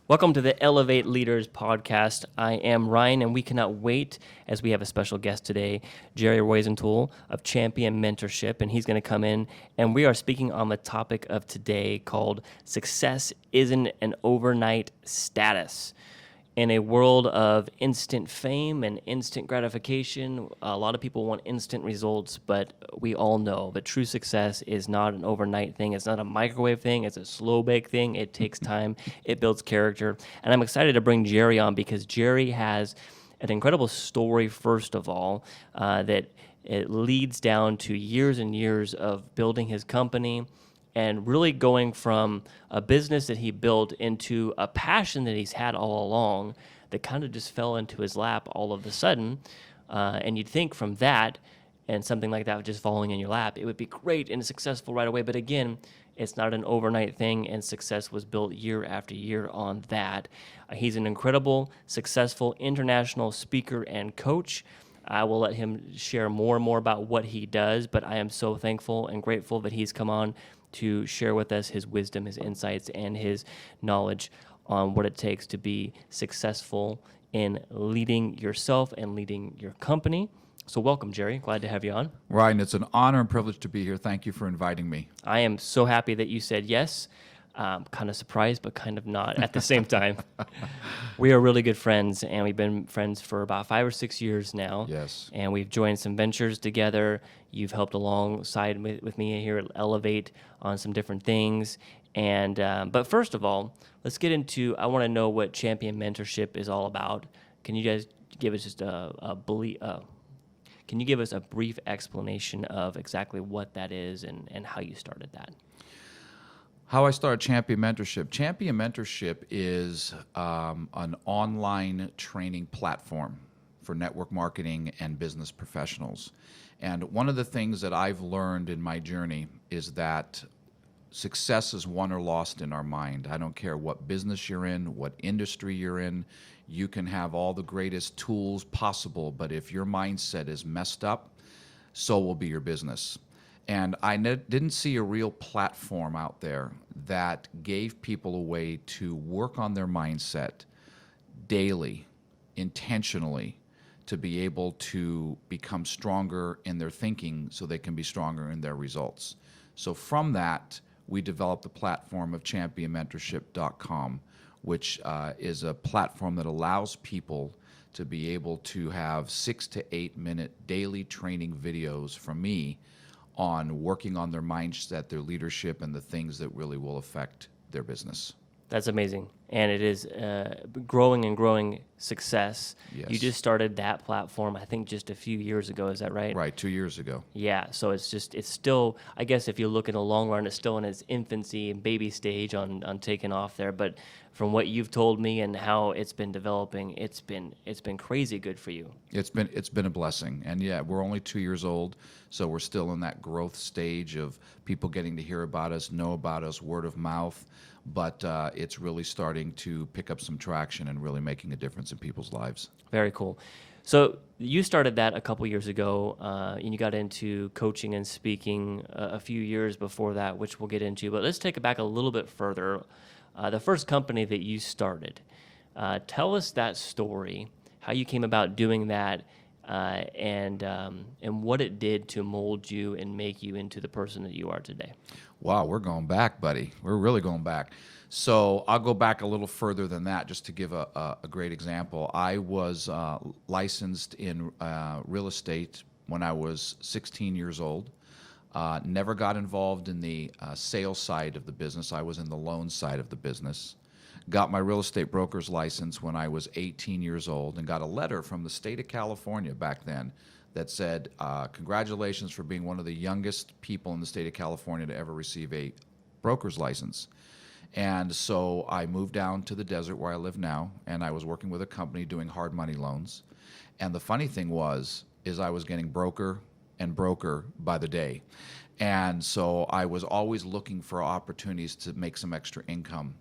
Welcome to the Elevate Leaders podcast. I am Ryan, and we cannot wait as we have a special guest today, Jerry Roisentul of Champion Mentorship, and he's going to come in, and we are speaking on the topic of today called Success Isn't an Overnight Status. In a world of instant fame and instant gratification, a lot of people want instant results, but we all know that true success is not an overnight thing. It's not a microwave thing. It's a slow bake thing. It takes time. It builds character. And I'm excited to bring Jerry on because Jerry has an incredible story, first of all, that it leads down to years and years of building his company, and really going from a business that he built into a passion that he's had all along that kind of just fell into his lap all of a sudden. And you'd think from that and something like that just falling in your lap, it would be great and successful right away. But again, it's not an overnight thing, and success was built year after year on that. He's an incredible, successful international speaker and coach. I will let him share more and more about what he does, but I am so thankful and grateful that he's come on to share with us his wisdom, his insights, and his knowledge on what it takes to be successful in leading yourself and leading your company. So welcome, Jerry. Glad to have you on. Ryan, it's an honor and privilege to be here. Thank you for inviting me. I am so happy that you said yes. Kind of surprised, but kind of not at the same time. We are really good friends, and we've been friends for about 5 or 6 years now. Yes. And we've joined some ventures together. You've helped alongside with me here at Elevate on some different things. And but first of all, let's get into, I want to know what Champion Mentorship is all about. Can you guys give us just can you give us a brief explanation of exactly what that is and how you started that? How I started Champion Mentorship. Champion Mentorship is an online training platform for network marketing and business professionals. And one of the things that I've learned in my journey is that success is won or lost in our mind. I don't care what business you're in, what industry you're in. You can have all the greatest tools possible, but if your mindset is messed up, so will be your business. And I didn't see a real platform out there that gave people a way to work on their mindset daily, intentionally, to be able to become stronger in their thinking so they can be stronger in their results. So from that, we developed the platform of championmentorship.com, which is a platform that allows people to be able to have 6 to 8 minute daily training videos from me on working on their mindset, their leadership, and the things that really will affect their business. That's amazing. And it is growing and growing success. Yes. You just started that platform, I think, just a few years ago. Is that right? Right, 2 years ago. Yeah. So it's still, I guess if you look in the long run, it's still in its infancy and baby stage on taking off there. But from what you've told me and how it's been developing, it's been crazy good for you. It's been a blessing. And yeah, we're only 2 years old, so we're still in that growth stage of people getting to hear about us, know about us, word of mouth. But it's really starting to pick up some traction and really making a difference in people's lives. Very cool. So you started that a couple years ago, and you got into coaching and speaking a few years before that, which we'll get into. But let's take it back a little bit further. The first company that you started, tell us that story, how you came about doing that, and what it did to mold you and make you into the person that you are today. Wow, we're going back, buddy. We're really going back. So I'll go back a little further than that just to give a great example. I was licensed in real estate when I was 16 years old. Never got involved in the sales side of the business. I was in the loan side of the business. Got my real estate broker's license when I was 18 years old and got a letter from the state of California back then that said, congratulations for being one of the youngest people in the state of California to ever receive a broker's license. And so I moved down to the desert where I live now, and I was working with a company doing hard money loans. And the funny thing is I was getting broker and broker by the day. And so I was always looking for opportunities to make some extra income.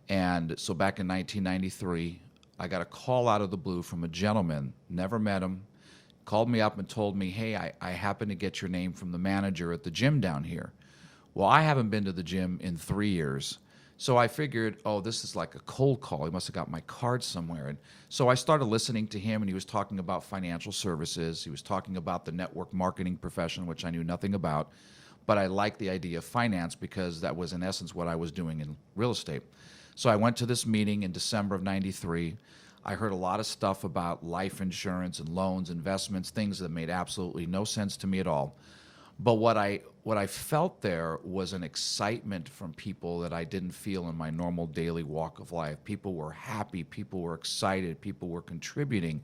And so back in 1993, I got a call out of the blue from a gentleman, never met him, called me up and told me, hey, I happen to get your name from the manager at the gym down here. Well, I haven't been to the gym in 3 years. So I figured, oh, this is like a cold call. He must have got my card somewhere. And so I started listening to him, and he was talking about financial services. He was talking about the network marketing profession, which I knew nothing about. But I liked the idea of finance because that was, in essence, what I was doing in real estate. So I went to this meeting in December of '93. I heard a lot of stuff about life insurance and loans, investments, things that made absolutely no sense to me at all. But what I felt there was an excitement from people that I didn't feel in my normal daily walk of life. People were happy, people were excited, people were contributing.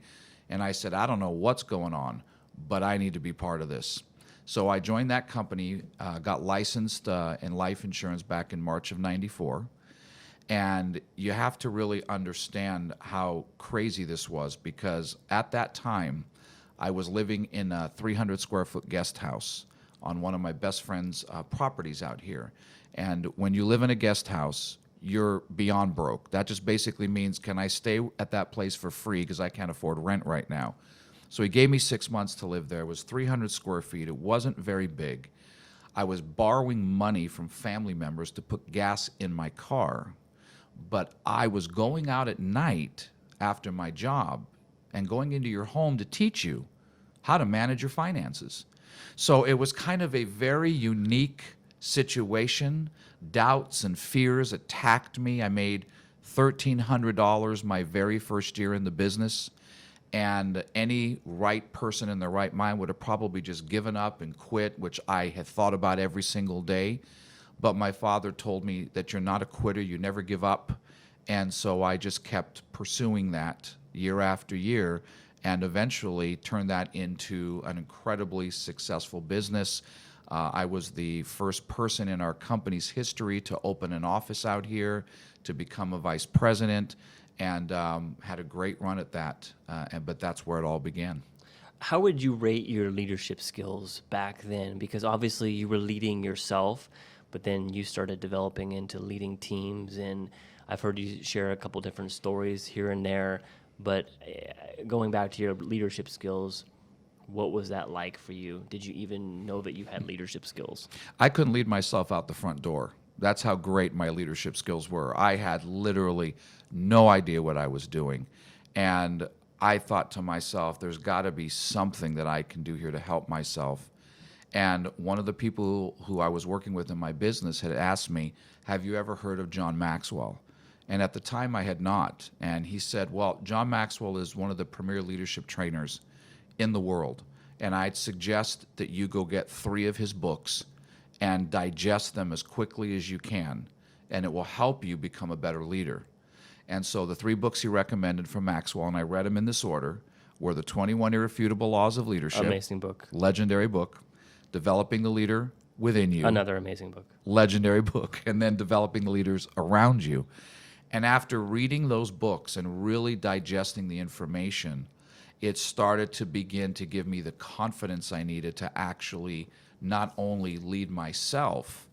And I said, I don't know what's going on, but I need to be part of this. So I joined that company, got licensed in life insurance back in March of '94. And you have to really understand how crazy this was, because at that time, I was living in a 300 square foot guest house on one of my best friend's properties out here. And when you live in a guest house, you're beyond broke. That just basically means, can I stay at that place for free because I can't afford rent right now? So he gave me 6 months to live there. It was 300 square feet. It wasn't very big. I was borrowing money from family members to put gas in my car, but I was going out at night after my job and going into your home to teach you how to manage your finances. So it was kind of a very unique situation. Doubts and fears attacked me. I made $1,300 my very first year in the business, and any right person in their right mind would have probably just given up and quit, which I had thought about every single day. But my father told me that you're not a quitter, you never give up. And so I just kept pursuing that year after year, and eventually turned that into an incredibly successful business. I was the first person in our company's history to open an office out here, to become a vice president, and had a great run at that. But that's where it all began. How would you rate your leadership skills back then? Because obviously you were leading yourself, but then you started developing into leading teams. And I've heard you share a couple different stories here and there. But going back to your leadership skills, what was that like for you? Did you even know that you had leadership skills? I couldn't lead myself out the front door. That's how great my leadership skills were. I had literally no idea what I was doing. And I thought to myself, there's got to be something that I can do here to help myself. And one of the people who I was working with in my business had asked me, have you ever heard of John Maxwell? And at the time I had not. And he said, well, John Maxwell is one of the premier leadership trainers in the world. And I'd suggest that you go get 3 of his books and digest them as quickly as you can. And it will help you become a better leader. And so the 3 books he recommended from Maxwell, and I read them in this order, were The 21 Irrefutable Laws of Leadership. Amazing book. Legendary book. Developing the Leader Within You. Another amazing book. Legendary book. And then Developing the Leaders Around You. And after reading those books and really digesting the information, it started to begin to give me the confidence I needed to actually not only lead myself,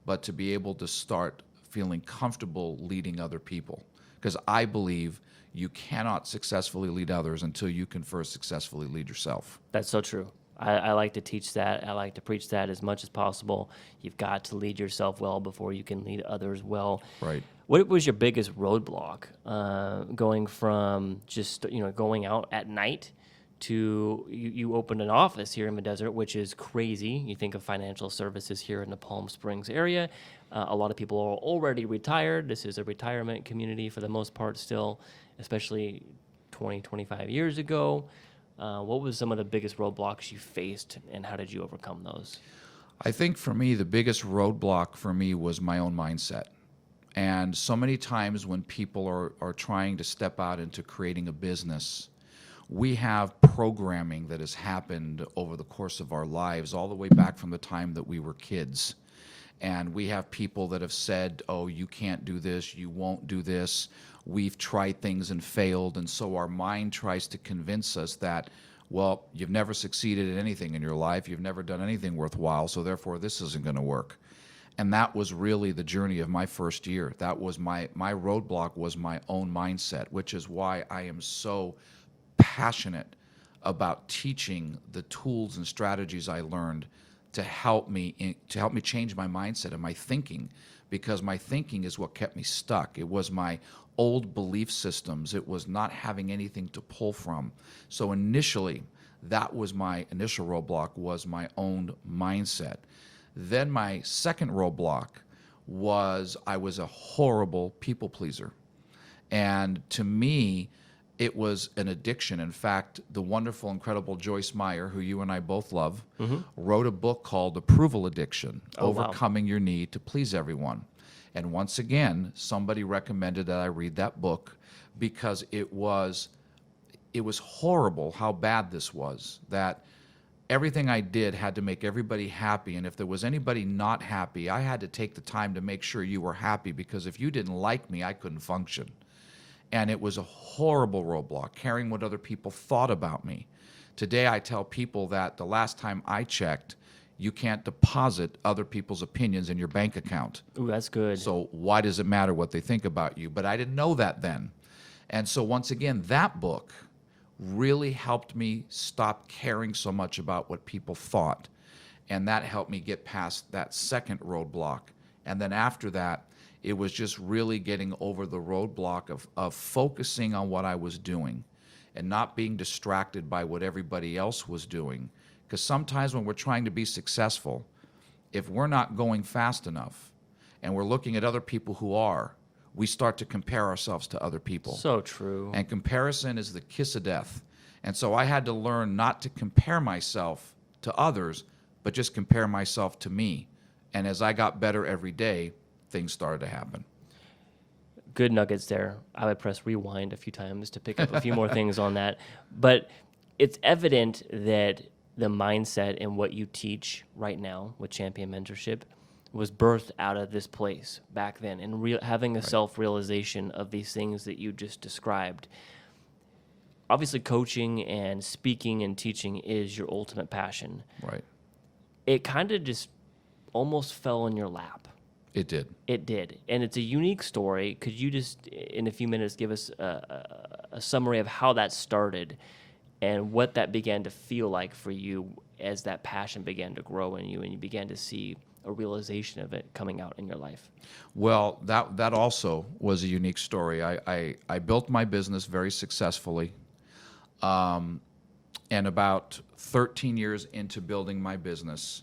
but to be able to start feeling comfortable leading other people. Because I believe you cannot successfully lead others until you can first successfully lead yourself. That's so true. I like to teach that. I like to preach that as much as possible. You've got to lead yourself well before you can lead others well. Right. What was your biggest roadblock going from just going out at night to you opened an office here in the desert, which is crazy. You think of financial services here in the Palm Springs area. A lot of people are already retired. This is a retirement community for the most part still, especially 20, 25 years ago. What was some of the biggest roadblocks you faced, and how did you overcome those? I think for me, the biggest roadblock for me was my own mindset. And so many times when people are trying to step out into creating a business, we have programming that has happened over the course of our lives, all the way back from the time that we were kids. And we have people that have said, oh, you can't do this, you won't do this. We've tried things and failed. And so our mind tries to convince us that, well, you've never succeeded in anything in your life, you've never done anything worthwhile, so therefore this isn't going to work. And that was really the journey of my first year. That was my roadblock was my own mindset, which is why I am so passionate about teaching the tools and strategies I learned to help me change my mindset and my thinking. because my thinking is what kept me stuck. It was my old belief systems. It was not having anything to pull from. So initially, that was my initial roadblock, was my own mindset. Then my second roadblock was I was a horrible people pleaser. And to me, it was an addiction. In fact, the wonderful, incredible Joyce Meyer, who you and I both love, wrote a book called Approval Addiction, Overcoming Your Need to Please Everyone. And once again, somebody recommended that I read that book because it was horrible how bad this was, that everything I did had to make everybody happy. And if there was anybody not happy, I had to take the time to make sure you were happy, because if you didn't like me, I couldn't function. And it was a horrible roadblock, caring what other people thought about me. Today, I tell people that the last time I checked, you can't deposit other people's opinions in your bank account. Ooh, that's good. So why does it matter what they think about you? But I didn't know that then. And so once again, that book really helped me stop caring so much about what people thought. And that helped me get past that second roadblock. And then after that, it was just really getting over the roadblock of focusing on what I was doing and not being distracted by what everybody else was doing. Because sometimes when we're trying to be successful, if we're not going fast enough and we're looking at other people who are, we start to compare ourselves to other people. So true. And comparison is the kiss of death. And so I had to learn not to compare myself to others, but just compare myself to me. And as I got better every day, things started to happen. Good nuggets there. I would press rewind a few times to pick up a few more things on that. But it's evident that the mindset and what you teach right now with Champion Mentorship was birthed out of this place back then, and having a self-realization of these things that you just described. Obviously, coaching and speaking and teaching is your ultimate passion. Right. It kind of just almost fell in your lap. It did. It did. And it's a unique story. Could you just, in a few minutes, give us a summary of how that started and what that began to feel like for you as that passion began to grow in you and you began to see a realization of it coming out in your life? Well, that also was a unique story. I built my business very successfully. And about 13 years into building my business,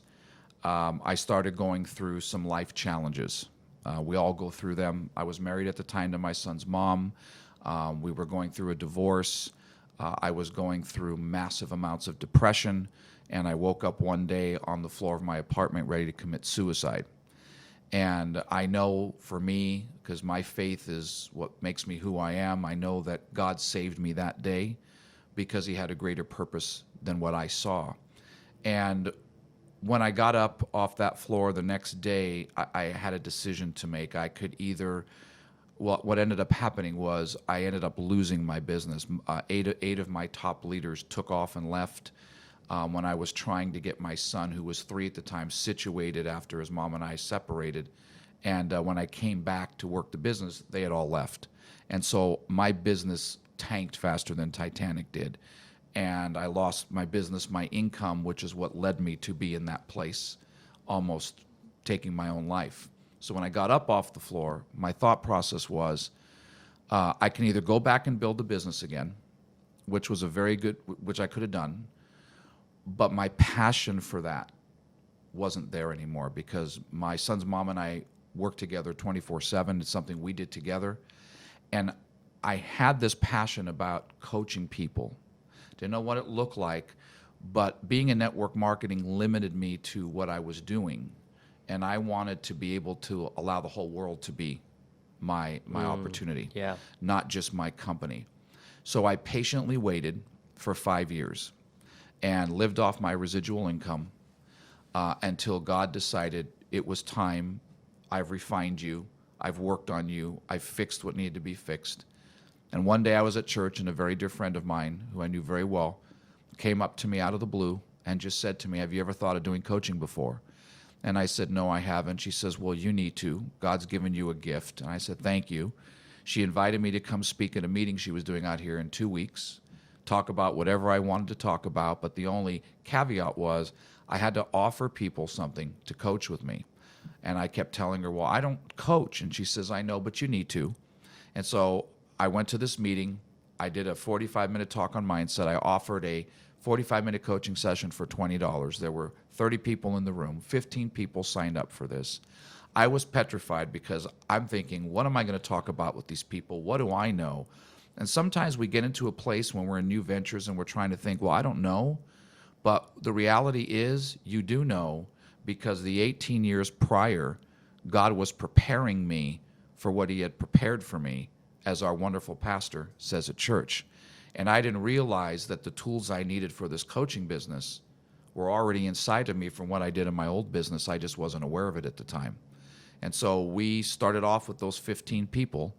I started going through some life challenges. We all go through them. I was married at the time to my son's mom. We were going through a divorce. I was going through massive amounts of depression, and I woke up one day on the floor of my apartment ready to commit suicide. And I know for me, because my faith is what makes me who I am, I know that God saved me that day because he had a greater purpose than what I saw. And when I got up off that floor the next day, I had a decision to make. I could either, well, what ended up happening was I ended up losing my business. Eight of my top leaders took off and left when I was trying to get my son, who was 3 at the time, situated after his mom and I separated. And when I came back to work the business, they had all left. And so my business tanked faster than Titanic did. And I lost my business, my income, which is what led me to be in that place, almost taking my own life. So when I got up off the floor, my thought process was, I can either go back and build the business again, which was which I could have done, but my passion for that wasn't there anymore because my son's mom and I worked together 24/7. It's something we did together. And I had this passion about coaching people. Didn't know what it looked like, but being in network marketing limited me to what I was doing. And I wanted to be able to allow the whole world to be my opportunity, not just my company. So I patiently waited for 5 years and lived off my residual income until God decided it was time. I've refined you. I've worked on you. I've fixed what needed to be fixed. And one day I was at church, and a very dear friend of mine, who I knew very well, came up to me out of the blue and just said to me, "Have you ever thought of doing coaching before?" And I said, "No, I haven't." She says, "Well, you need to. God's given you a gift." And I said, "Thank you." She invited me to come speak at a meeting she was doing out here in 2 weeks, talk about whatever I wanted to talk about, but the only caveat was I had to offer people something to coach with me. And I kept telling her, well, I don't coach. And she says, I know, but you need to. And so I went to this meeting. I did a 45-minute talk on mindset. I offered a 45-minute coaching session for $20. There were 30 people in the room. 15 people signed up for this. I was petrified because I'm thinking, what am I going to talk about with these people? What do I know? And sometimes we get into a place when we're in new ventures and we're trying to think, well, I don't know. But the reality is you do know, because the 18 years prior, God was preparing me for what he had prepared for me, as our wonderful pastor says at church. And I didn't realize that the tools I needed for this coaching business were already inside of me from what I did in my old business. I just wasn't aware of it at the time. And so we started off with those 15 people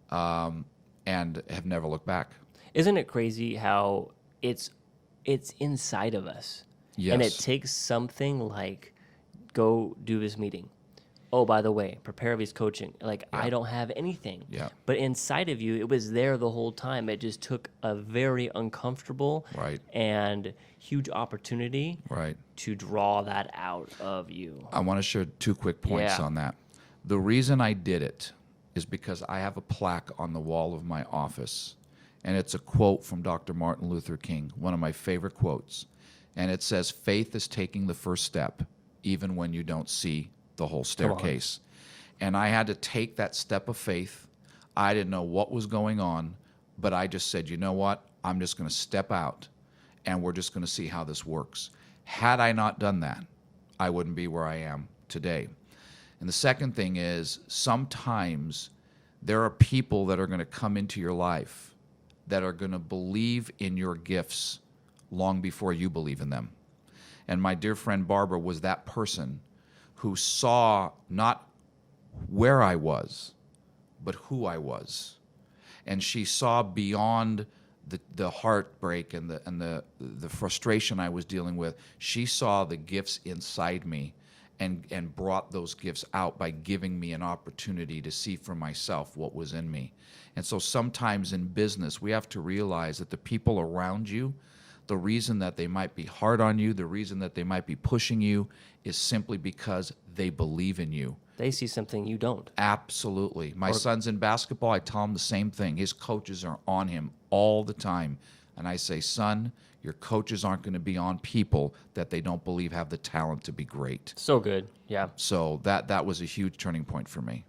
and have never looked back. Isn't it crazy how it's inside of us? Yes. And it takes something like, go do this meeting. Oh, by the way, prepare these coaching. Like, I don't have anything. Yeah. But inside of you, it was there the whole time. It just took a very uncomfortable and huge opportunity to draw that out of you. I want to share 2 quick points on that. The reason I did it is because I have a plaque on the wall of my office, and it's a quote from Dr. Martin Luther King, one of my favorite quotes. And it says, faith is taking the first step, even when you don't see the whole staircase. And I had to take that step of faith. I didn't know what was going on, but I just said, you know what? I'm just going to step out, and we're just going to see how this works. Had I not done that, I wouldn't be where I am today. And the second thing is, sometimes there are people that are going to come into your life that are going to believe in your gifts long before you believe in them. And my dear friend Barbara was that person who saw not where I was, but who I was. And she saw beyond the heartbreak and the frustration I was dealing with. She saw the gifts inside me and brought those gifts out by giving me an opportunity to see for myself what was in me. And so sometimes in business, we have to realize that the people around you, the reason that they might be hard on you, the reason that they might be pushing you is simply because they believe in you. They see something you don't. Absolutely. My son's in basketball. I tell him the same thing. His coaches are on him all the time. And I say, son, your coaches aren't going to be on people that they don't believe have the talent to be great. So good. Yeah. So that was a huge turning point for me.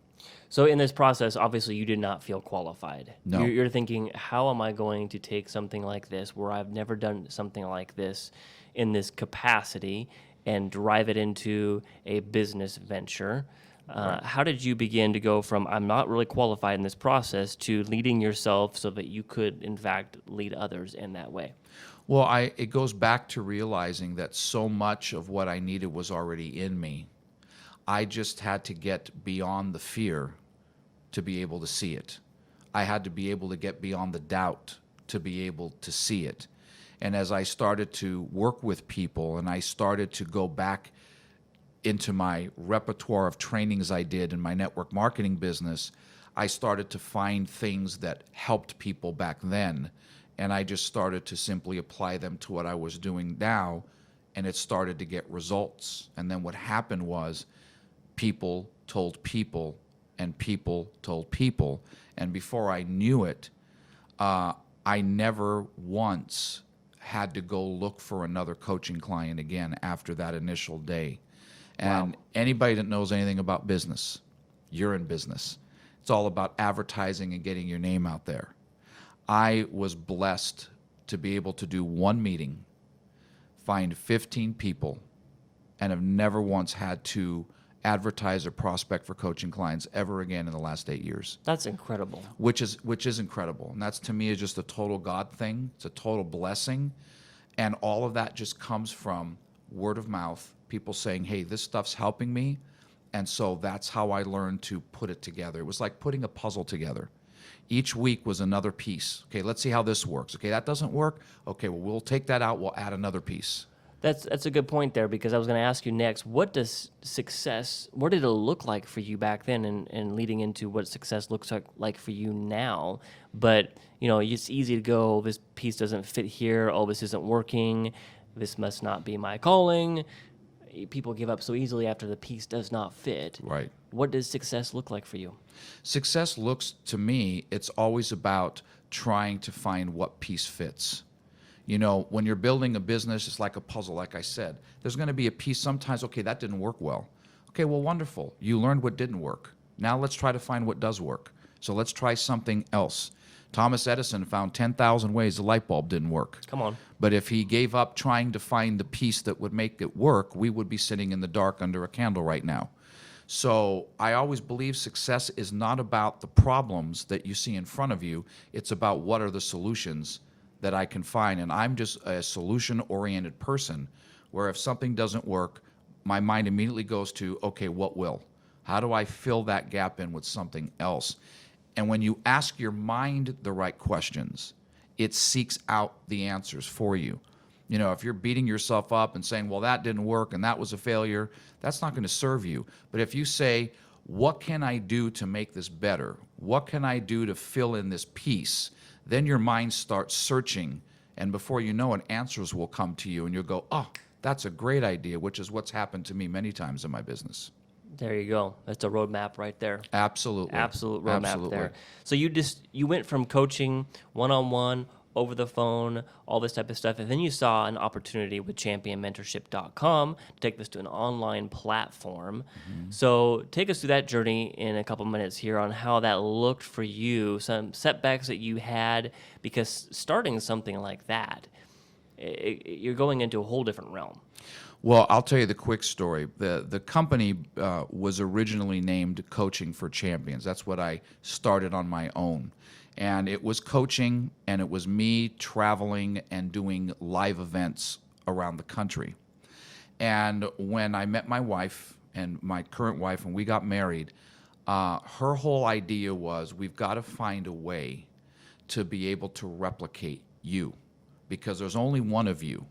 So in this process, obviously, you did not feel qualified. No. You're thinking, how am I going to take something like this, where I've never done something like this in this capacity, and drive it into a business venture? How did you begin to go from, I'm not really qualified in this process, to leading yourself so that you could, in fact, lead others in that way? Well, it goes back to realizing that so much of what I needed was already in me. I just had to get beyond the fear to be able to see it. I had to be able to get beyond the doubt to be able to see it. And as I started to work with people and I started to go back into my repertoire of trainings I did in my network marketing business, I started to find things that helped people back then. And I just started to simply apply them to what I was doing now, and it started to get results. And then what happened was people told people, and people told people. And before I knew it, I never once had to go look for another coaching client again after that initial day. And anybody that knows anything about business, you're in business. It's all about advertising and getting your name out there. I was blessed to be able to do one meeting, find 15 people, and have never once had to advertise or prospect for coaching clients ever again in the last 8 years. That's incredible. Which is incredible. And that's, to me, is just a total God thing. It's a total blessing. And all of that just comes from word of mouth, people saying, hey, this stuff's helping me. And so that's how I learned to put it together. It was like putting a puzzle together. Each week was another piece. Okay, let's see how this works. Okay, that doesn't work. Okay, well, we'll take that out. We'll add another piece. That's a good point there, because I was going to ask you next, what did it look like for you back then, and leading into what success looks like for you now? But, it's easy to go, this piece doesn't fit here, oh, this isn't working, this must not be my calling. people give up so easily after the piece does not fit. Right. What does success look like for you? Success looks to me, it's always about trying to find what piece fits. You know, when you're building a business, it's like a puzzle, like I said. There's going to be a piece sometimes, okay, that didn't work well. Okay, well, wonderful. You learned what didn't work. Now let's try to find what does work. So let's try something else. Thomas Edison found 10,000 ways the light bulb didn't work. Come on. But if he gave up trying to find the piece that would make it work, we would be sitting in the dark under a candle right now. So I always believe success is not about the problems that you see in front of you. It's about what are the solutions that I can find. And I'm just a solution-oriented person where if something doesn't work, my mind immediately goes to, okay, what will? How do I fill that gap in with something else? And when you ask your mind the right questions, it seeks out the answers for you. You know, if you're beating yourself up and saying, well, that didn't work and that was a failure, that's not going to serve you. But if you say, what can I do to make this better? What can I do to fill in this piece? Then your mind starts searching, and before you know it, answers will come to you, and you'll go, oh, that's a great idea, which is what's happened to me many times in my business. There you go. That's a roadmap right there. Absolutely. Absolute roadmap Absolutely. there. So you went from coaching one-on-one, over the phone, all this type of stuff, and then you saw an opportunity with championmentorship.com to take this to an online platform. So take us through that journey in a couple minutes here on how that looked for you, some setbacks that you had, because starting something like that, you're going into a whole different realm. Well, I'll tell you the quick story. The company was originally named Coaching for Champions. That's what I started on my own. And it was coaching, and it was me traveling and doing live events around the country. And when I met my wife, and my current wife, and we got married, her whole idea was we've got to find a way to be able to replicate you, because there's only one of you.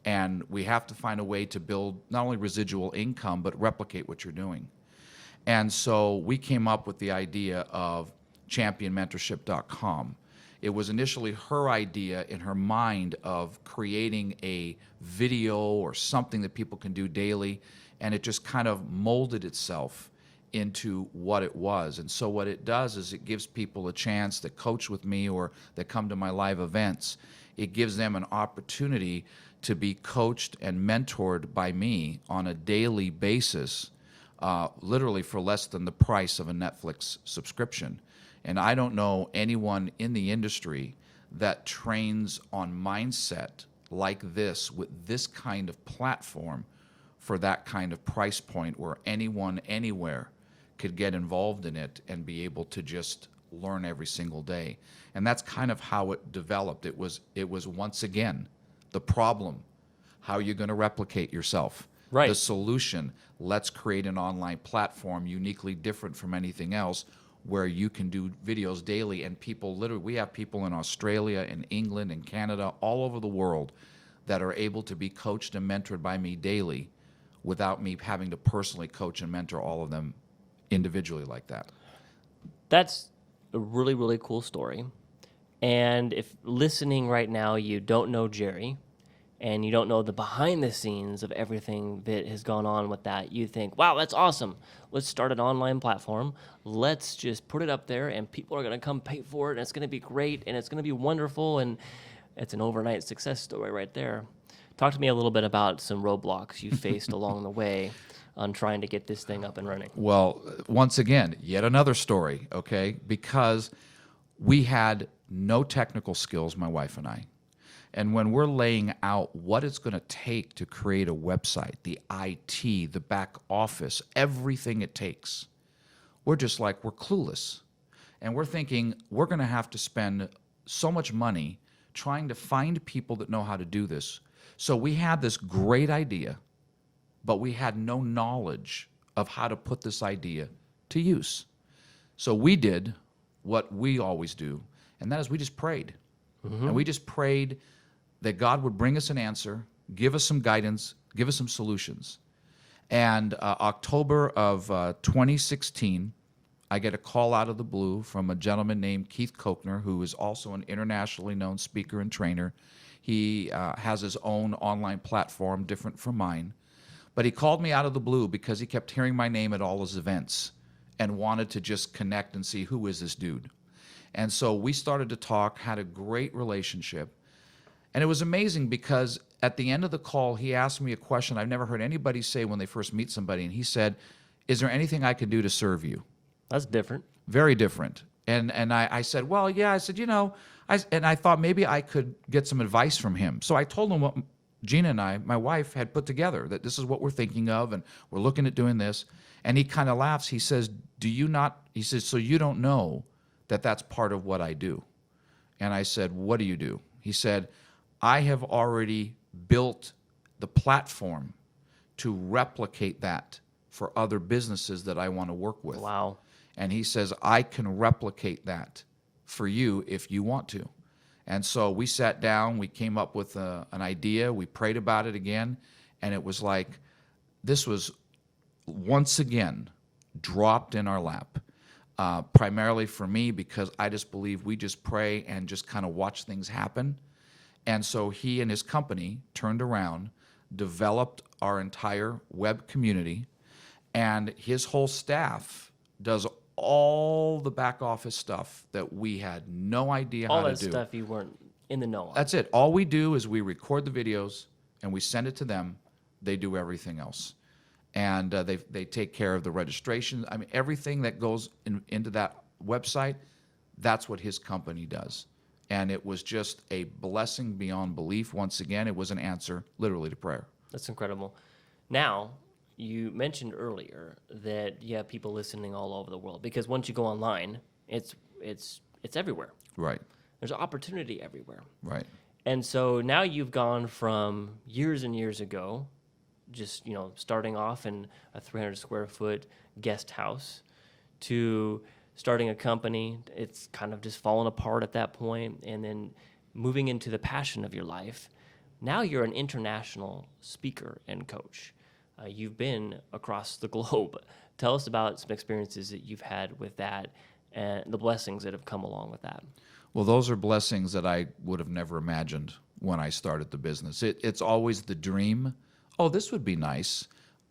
And we have to find a way to build not only residual income, but replicate what you're doing. And so we came up with the idea of championmentorship.com. It was initially her idea in her mind of creating a video or something that people can do daily, and it just kind of molded itself into what it was. And so what it does is it gives people a chance that coach with me or that come to my live events. It gives them an opportunity to be coached and mentored by me on a daily basis, literally for less than the price of a Netflix subscription. And I don't know anyone in the industry that trains on mindset like this with this kind of platform for that kind of price point where anyone, anywhere could get involved in it and be able to just learn every single day. And that's kind of how it developed. It was once again, the problem, how are you going to replicate yourself? Right. The solution, let's create an online platform uniquely different from anything else where you can do videos daily, and people literally, we have people in Australia and England and Canada, all over the world that are able to be coached and mentored by me daily without me having to personally coach and mentor all of them individually like that. That's a really, really cool story. And if listening right now, you don't know Jerry, and you don't know the behind the scenes of everything that has gone on with that, you think, wow, that's awesome. Let's start an online platform. Let's just put it up there, and people are going to come pay for it, and it's going to be great, and it's going to be wonderful, and it's an overnight success story right there. Talk to me a little bit about some roadblocks you faced along the way on trying to get this thing up and running. Well, once again, yet another story, okay? Because we had no technical skills, my wife and I. And when we're laying out what it's going to take to create a website, the IT, the back office, everything it takes, we're just like, we're clueless. And we're thinking we're going to have to spend so much money trying to find people that know how to do this. So we had this great idea, but we had no knowledge of how to put this idea to use. So we did what we always do, and that is we just prayed. And we just prayed that God would bring us an answer, give us some guidance, give us some solutions. And October of 2016, I get a call out of the blue from a gentleman named Keith Kochner, who is also an internationally known speaker and trainer. He has his own online platform, different from mine. But he called me out of the blue because he kept hearing my name at all his events and wanted to just connect and see who is this dude. And so we started to talk, had a great relationship. And it was amazing because at the end of the call, he asked me a question I've never heard anybody say when they first meet somebody. And he said, "Is there anything I can do to serve you?" That's different. Very different. And I said, "Well, yeah." I said, I thought maybe I could get some advice from him. So I told him what Gina and I, my wife, had put together, that this is what we're thinking of, and we're looking at doing this. And he kind of laughs. He says, he says, "So you don't know that that's part of what I do?" And I said, "What do you do?" He said, "I have already built the platform to replicate that for other businesses that I want to work with." Wow. And he says, "I can replicate that for you if you want to." And so we sat down, we came up with an idea, we prayed about it again, and it was like this was once again dropped in our lap. Primarily for me, because I just believe we just pray and just kind of watch things happen. And so he and his company turned around, developed our entire web community, and his whole staff does all the back office stuff that we had no idea how to do. All that stuff you weren't in the know on. That's it. All we do is we record the videos and we send it to them. They do everything else. And they take care of the registration. I mean, everything that goes into that website, that's what his company does. And it was just a blessing beyond belief. Once again, it was an answer literally to prayer. That's incredible. Now, you mentioned earlier that you have people listening all over the world, because once you go online, it's everywhere. Right, There's opportunity everywhere. right. And so now you've gone from years and years ago, just starting off in a 300 square foot guest house, to starting a company. It's kind of just fallen apart at that point, and then moving into the passion of your life. Now you're an international speaker and coach. You've been across the globe. Tell us about some experiences that you've had with that and the blessings that have come along with that. Well, those are blessings that I would have never imagined when I started the business. It's always the dream. Oh, this would be nice,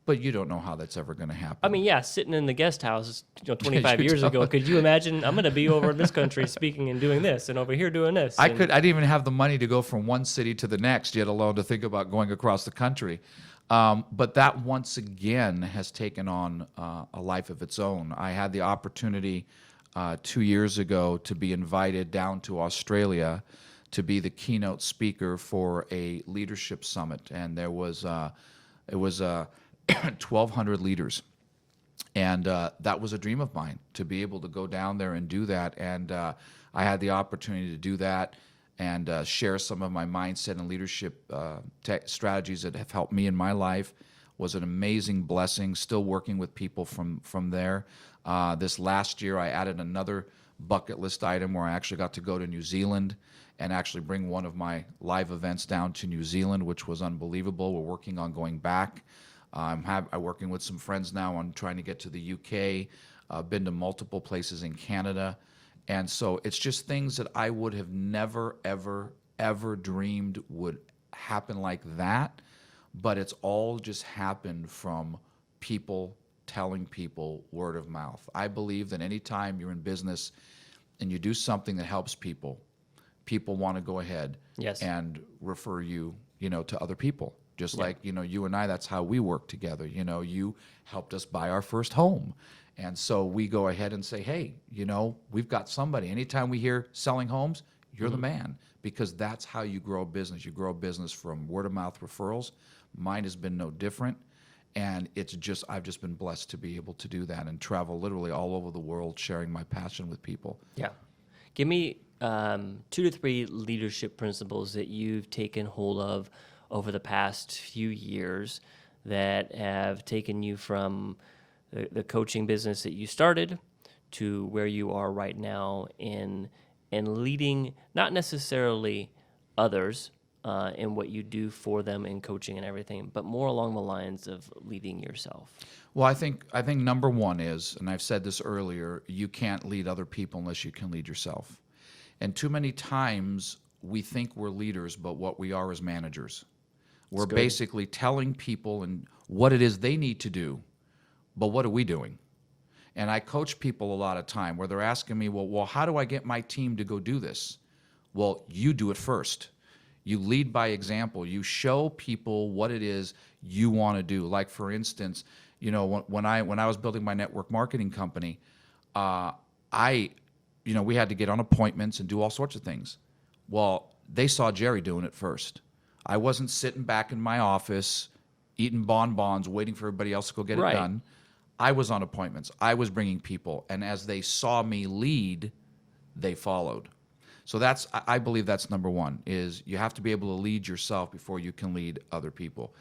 but you don't know how that's ever going to happen. I mean, yeah, sitting in the guest house, 25 You years don't. ago, could you imagine? I'm going to be over in this country speaking and doing this, and over here doing this. I didn't even have the money to go from one city to the next, yet alone to think about going across the country. But that once again has taken on a life of its own. I had the opportunity 2 years ago to be invited down to Australia to be the keynote speaker for a leadership summit, and it was 1,200 leaders, and that was a dream of mine to be able to go down there and do that. And I had the opportunity to do that and share some of my mindset and leadership strategies that have helped me in my life. Was an amazing blessing. Still working with people from there. This last year, I added another bucket list item where I actually got to go to New Zealand and actually bring one of my live events down to New Zealand, which was unbelievable. We're working on going back. I'm working with some friends now on trying to get to the UK. Been to multiple places in Canada. And so it's just things that I would have never, ever, ever dreamed would happen like that. But it's all just happened from people telling people, word of mouth. I believe that anytime you're in business and you do something that helps people, people want to go ahead and refer you, to other people. Just like, you and I, that's how we work together. You helped us buy our first home. And so we go ahead and say, hey, we've got somebody. Anytime we hear selling homes, you're the man, because that's how you grow a business. You grow a business from word of mouth referrals. Mine has been no different. And I've just been blessed to be able to do that and travel literally all over the world sharing my passion with people. Yeah. Give me 2 to 3 leadership principles that you've taken hold of over the past few years that have taken you from the coaching business that you started to where you are right now in leading, not necessarily others in what you do for them in coaching and everything, but more along the lines of leading yourself. Well, I think number one is, and I've said this earlier, you can't lead other people unless you can lead yourself. And too many times we think we're leaders, but what we are is managers. We're basically telling people and what it is they need to do, but what are we doing? And I coach people a lot of time where they're asking me, well, how do I get my team to go do this? Well, you do it first. You lead by example. You show people what it is you want to do. Like, for instance, you know, when I was building my network marketing company, we had to get on appointments and do all sorts of things. Well, they saw Jerry doing it first. I wasn't sitting back in my office eating bonbons, waiting for everybody else to go get it done. I was on appointments. I was bringing people, and as they saw me lead, they followed. So I believe that's number one, is you have to be able to lead yourself before you can lead other people.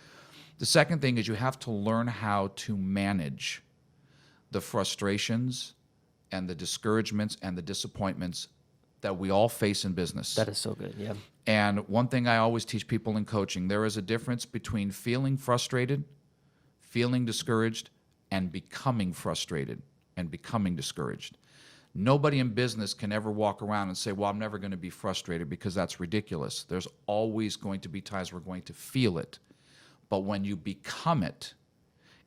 The second thing is you have to learn how to manage the frustrations and the discouragements and the disappointments that we all face in business. That is so good, yeah. And one thing I always teach people in coaching, there is a difference between feeling frustrated, feeling discouraged, and becoming frustrated and becoming discouraged. Nobody in business can ever walk around and say, well, I'm never going to be frustrated, because that's ridiculous. There's always going to be times we're going to feel it. But when you become it,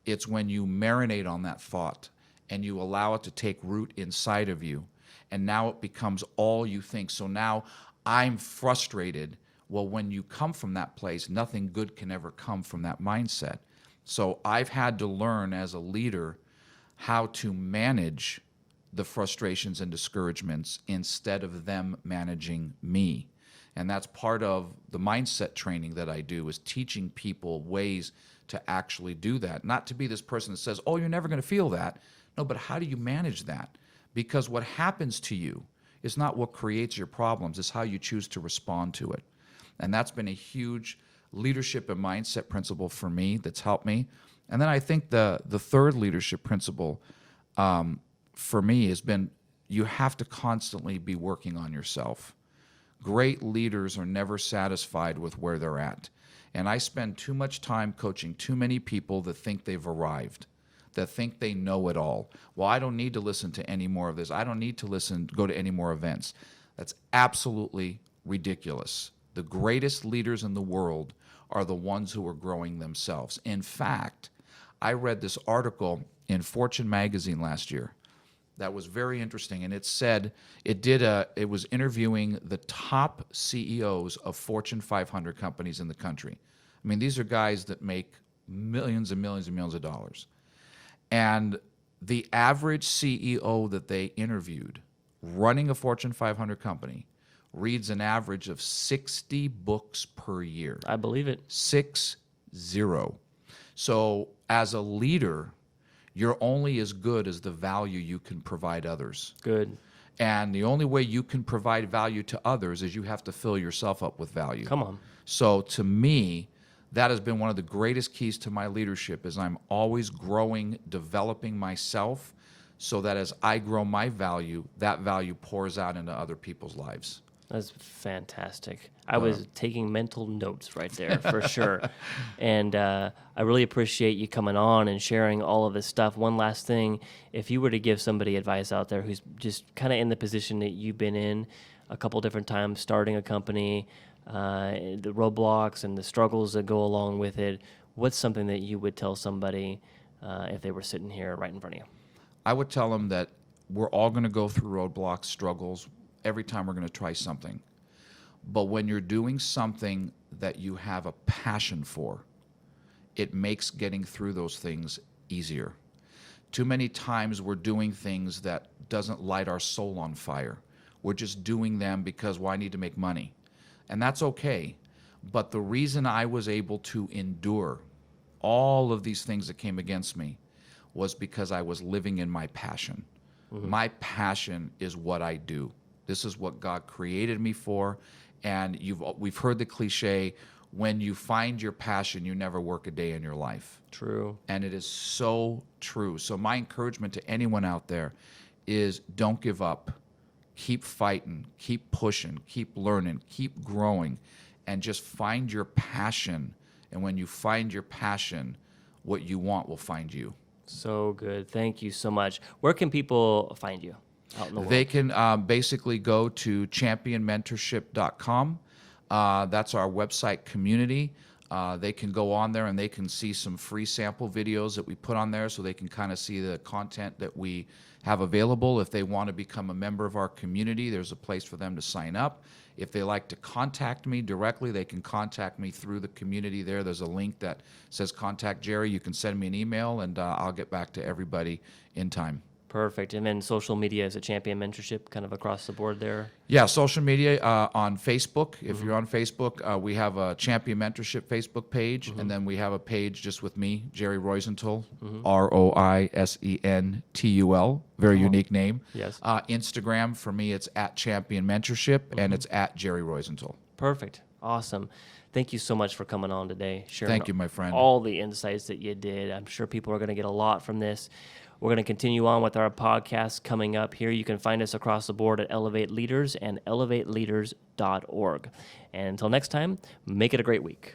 it's when you marinate on that thought and you allow it to take root inside of you. And now it becomes all you think. So now I'm frustrated. Well, when you come from that place, nothing good can ever come from that mindset. So I've had to learn as a leader how to manage the frustrations and discouragements instead of them managing me. And that's part of the mindset training that I do, is teaching people ways to actually do that. Not to be this person that says, oh, you're never going to feel that. No, but how do you manage that? Because what happens to you is not what creates your problems, it's how you choose to respond to it. And that's been a huge leadership and mindset principle for me that's helped me. And then I think the third leadership principle for me has been, you have to constantly be working on yourself. Great leaders are never satisfied with where they're at. And I spend too much time coaching too many people that think they've arrived, that think they know it all. Well, I don't need to listen to any more of this. I don't need to go to any more events. That's absolutely ridiculous. The greatest leaders in the world are the ones who are growing themselves. In fact, I read this article in Fortune magazine last year that was very interesting, and it said it was interviewing the top CEOs of Fortune 500 companies in the country. I mean, these are guys that make millions and millions and millions of dollars. And the average CEO that they interviewed running a Fortune 500 company reads an average of 60 books per year. I believe it. 60. So as a leader, you're only as good as the value you can provide others. Good. And the only way you can provide value to others is you have to fill yourself up with value. Come on. So to me, that has been one of the greatest keys to my leadership, is I'm always growing, developing myself, so that as I grow my value, that value pours out into other people's lives. That's fantastic. I was taking mental notes right there for sure. And I really appreciate you coming on and sharing all of this stuff. One last thing, if you were to give somebody advice out there who's just kind of in the position that you've been in a couple different times, starting a company, the roadblocks and the struggles that go along with it, what's something that you would tell somebody if they were sitting here right in front of you? I would tell them that we're all going to go through roadblocks, struggles, every time we're going to try something. But when you're doing something that you have a passion for, it makes getting through those things easier. Too many times we're doing things that doesn't light our soul on fire. We're just doing them because, well, I need to make money. And that's okay. But the reason I was able to endure all of these things that came against me was because I was living in my passion. Mm-hmm. My passion is what I do. This is what God created me for. And we've heard the cliche, when you find your passion, you never work a day in your life. True. And it is so true. So my encouragement to anyone out there is, don't give up. Keep fighting, keep pushing, keep learning, keep growing, and just find your passion. And when you find your passion, what you want will find you. So good. Thank you so much. Where can people find you out in the world? They can basically go to championmentorship.com. That's our website community. they can go on there and they can see some free sample videos that we put on there, so they can kind of see the content that we have available. If they want to become a member of our community, there's a place for them to sign up. If they like to contact me directly, they can contact me through the community there. There's a link that says Contact Jerry. You can send me an email, and I'll get back to everybody in time. Perfect. And then social media is a Champion Mentorship kind of across the board there? Yeah, social media on Facebook. If you're on Facebook, we have a Champion Mentorship Facebook page, and then we have a page just with me, Jerry Roisentul, Roisentul. Very unique name. Yes. Instagram, for me, it's at Champion Mentorship, and it's at Jerry Roisentul. Perfect. Awesome. Thank you so much for coming on today, sharing Thank you, my friend. all the insights that you did. I'm sure people are going to get a lot from this. We're going to continue on with our podcast coming up here. You can find us across the board at Elevate Leaders and elevateleaders.org. And until next time, make it a great week.